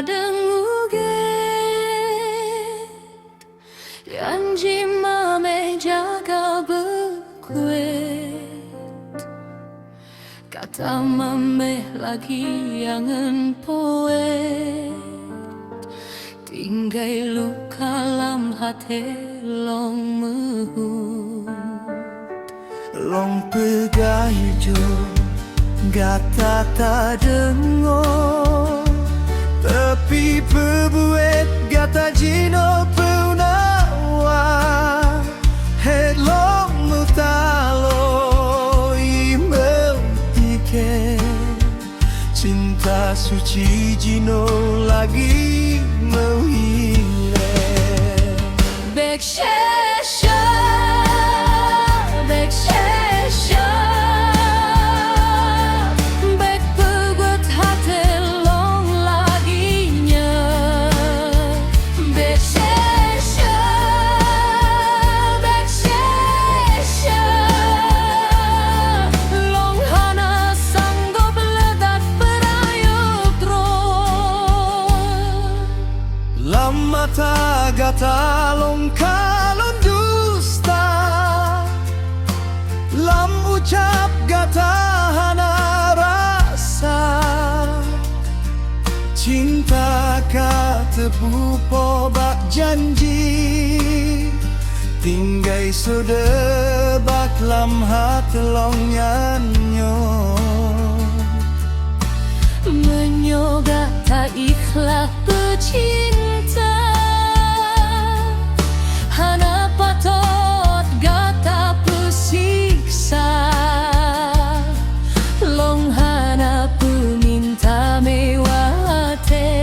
denguget janji mame jaga berkuat. Kata mame lagi jangan poet, tinggal luka lam hati long mehut. Long pegah hijau gata tak dengar, tapi berbuat gata jino punawa. Het long mutalo imel tike, cinta suci jino lagi menghilang. Bek shesha, bek shesha, bek pegut hati long laginya. Bek shesha, bek shesha, long hana sanggup ledak berayup terus. Lama tak gata long kalon dusta, lam ucap gata hana rasa. Cinta kata pupo bak janji, tinggai sudah bak lam hati long nyanyo. Menyoga tak ikhlas pecinta, hana patot gata pesiksa. Long hana peminta mewate,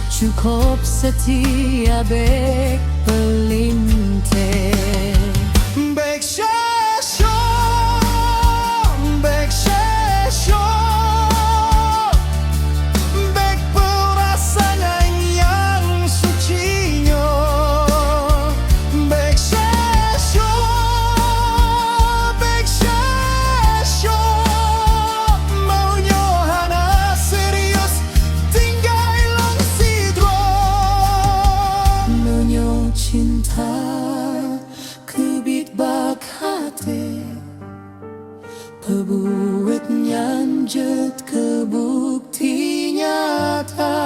cukup setia bek pelinte. Bek shesho, bek shesho, bek perasaan yang sucinya. Bek shesho, bek shesho, maunya hana serius, tinggal long sidro. Menyo cinta kebit bak hati, pebuat nyanjet kebukti nyata.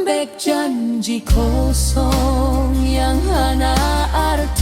Bek janji kosong yang hana arti.